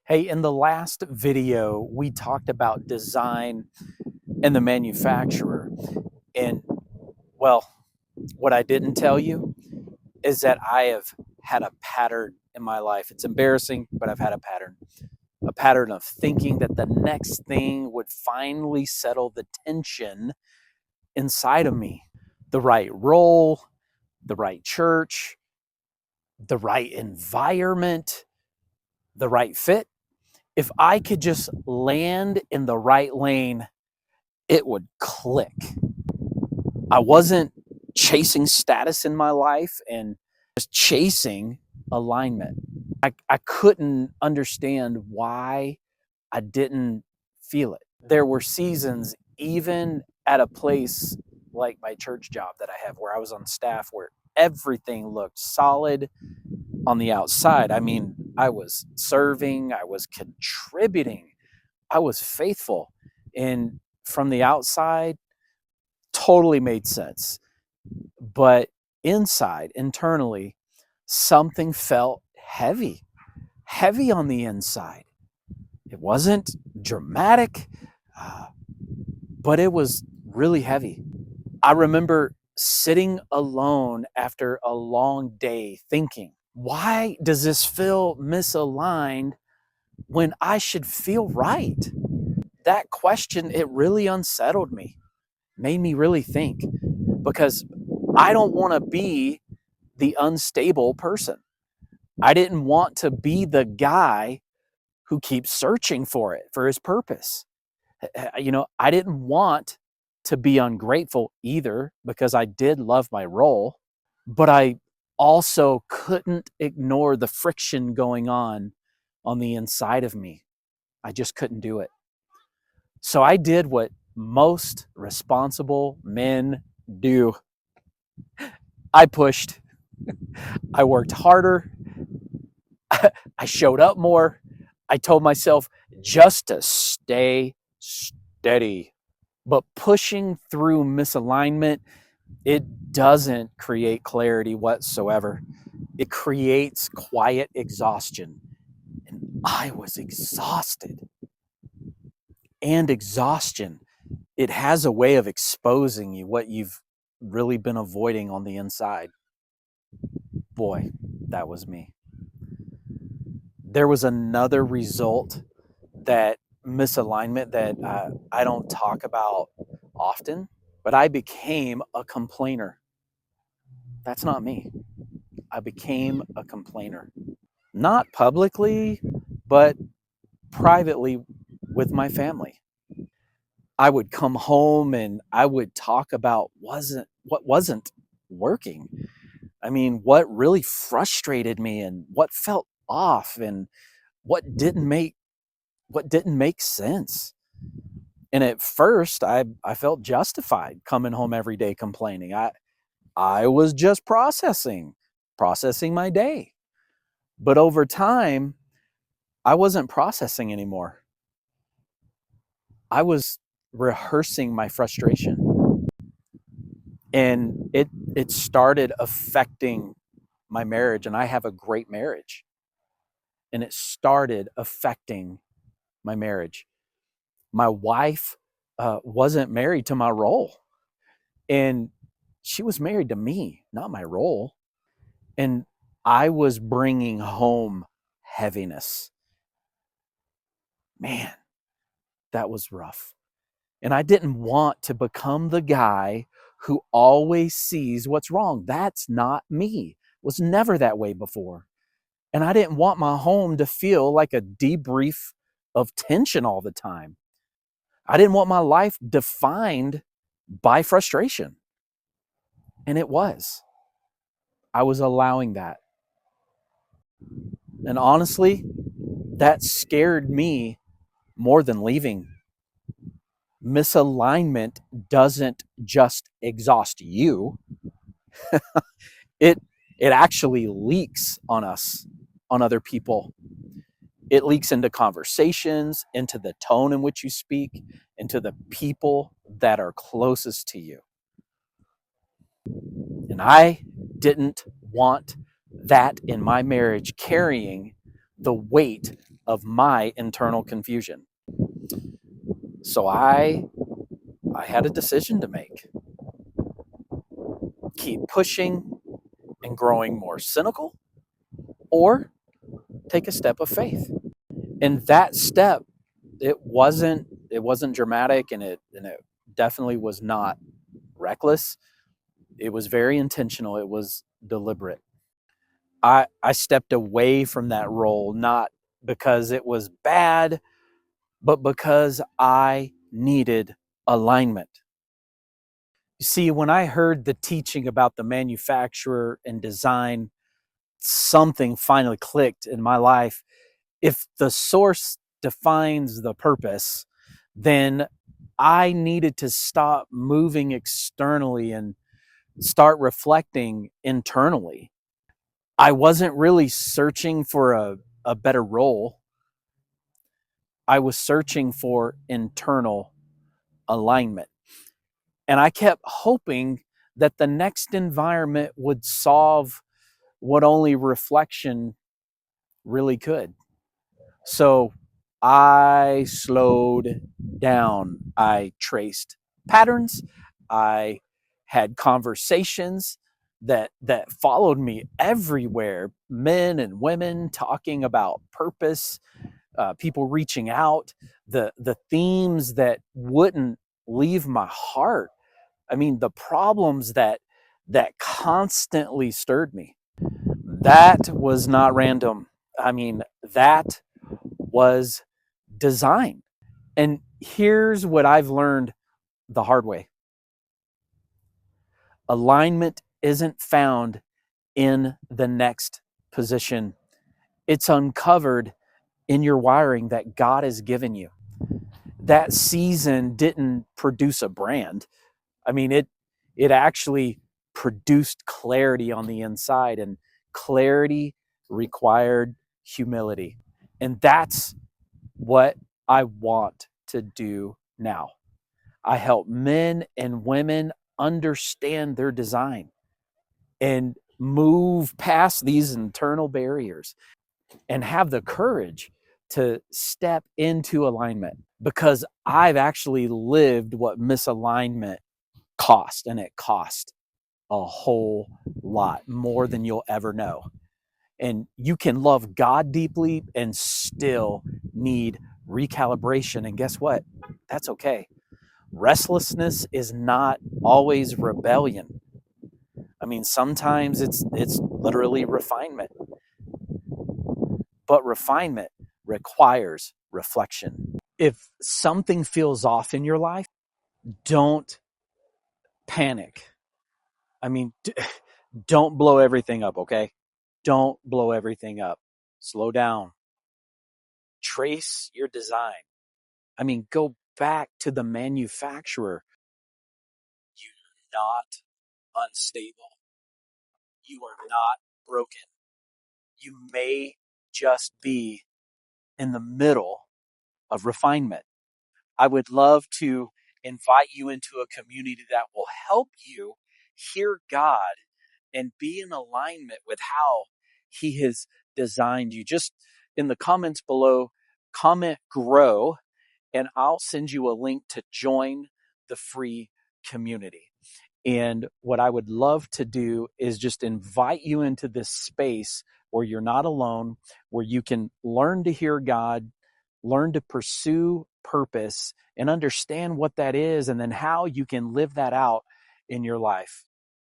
Hey, in the last video, we talked about design and the manufacturer. And well, what I didn't tell you is that I have had a pattern in my life. It's embarrassing, but I've had a pattern of thinking that the next thing would finally settle the tension inside of me. The right role, the right church, the right environment, the right fit. If I could just land in the right lane, it would click. I wasn't chasing status in my life and just chasing alignment. I couldn't understand why I didn't feel it. There were seasons, even at a place like my church job that I have, where I was on staff, where everything looked solid on the outside. I mean, I was serving, I was contributing, I was faithful. And from the outside, totally made sense. But inside, internally, something felt heavy on the inside. It wasn't dramatic, but it was really heavy. I remember sitting alone after a long day thinking, why does this feel misaligned when I should feel right? That question, it really unsettled me, made me really think, because I don't want to be the unstable person. I didn't want to be the guy who keeps searching for it, for his purpose. I didn't want to be ungrateful either, because I did love my role, but I also couldn't ignore the friction going on the inside of me. I just couldn't do it. So I did what most responsible men do. I pushed. I worked harder. I showed up more. I told myself just to stay steady. But pushing through misalignment, it doesn't create clarity whatsoever. It creates quiet exhaustion. And I was exhausted. And exhaustion, it has a way of exposing you what you've really been avoiding on the inside. Boy, that was me. There was another result, that misalignment, that I don't talk about often, but I became a complainer. That's not me. I became a complainer. Not publicly, but privately with my family. I would come home and I would talk about what wasn't working. I mean, what really frustrated me and what felt off and what didn't make what didn't make sense. And at first I felt justified coming home every day complaining. I was just processing my day. But over time, I wasn't processing anymore. I was rehearsing my frustration. And it started affecting my marriage, and I have a great marriage. And it started affecting my marriage. My wife wasn't married to my role, and she was married to me, not my role. And I was bringing home heaviness. Man, that was rough. And I didn't want to become the guy who always sees what's wrong. That's not me. Was never that way before. And I didn't want my home to feel like a debrief of tension all the time. I didn't want my life defined by frustration. And it was. I was allowing that. And honestly, that scared me more than leaving. Misalignment doesn't just exhaust you, it it actually leaks on us, on other people. It leaks into conversations, into the tone in which you speak, into the people that are closest to you. And I didn't want that in my marriage carrying the weight of my internal confusion. So I had a decision to make. Keep pushing and growing more cynical, or take a step of faith. And that step, it wasn't dramatic, and it definitely was not reckless. It was very intentional. It was deliberate. I stepped away from that role, not because it was bad, but because I needed alignment. You see, when I heard the teaching about the manufacturer and design, something finally clicked in my life. If the source defines the purpose, then I needed to stop moving externally and start reflecting internally. I wasn't really searching for a better role. I was searching for internal alignment. And I kept hoping that the next environment would solve what only reflection really could. So I slowed down. I traced patterns. I had conversations that followed me everywhere. Men and women talking about purpose, people reaching out, the themes that wouldn't leave my heart. I mean, the problems that constantly stirred me. That was not random. I mean, that was design. And here's what I've learned the hard way: alignment isn't found in the next position, it's uncovered in your wiring that God has given you. That season didn't produce a brand. I mean, it actually produced clarity on the inside, and clarity required humility. And that's what I want to do now. I help men and women understand their design and move past these internal barriers and have the courage to step into alignment, because I've actually lived what misalignment cost, and it cost a whole lot more than you'll ever know. And you can love God deeply and still need recalibration. And guess what? That's okay. Restlessness is not always rebellion. I mean, sometimes it's literally refinement. But refinement requires reflection. If something feels off in your life, don't panic. I mean, don't blow everything up, okay? Don't blow everything up. Slow down. Trace your design. I mean, go back to the manufacturer. You're not unstable. You are not broken. You may just be in the middle of refinement. I would love to invite you into a community that will help you hear God and be in alignment with how He has designed you. Just in the comments below, comment grow, and I'll send you a link to join the free community. And what I would love to do is just invite you into this space where you're not alone, where you can learn to hear God, learn to pursue purpose, and understand what that is, and then how you can live that out in your life.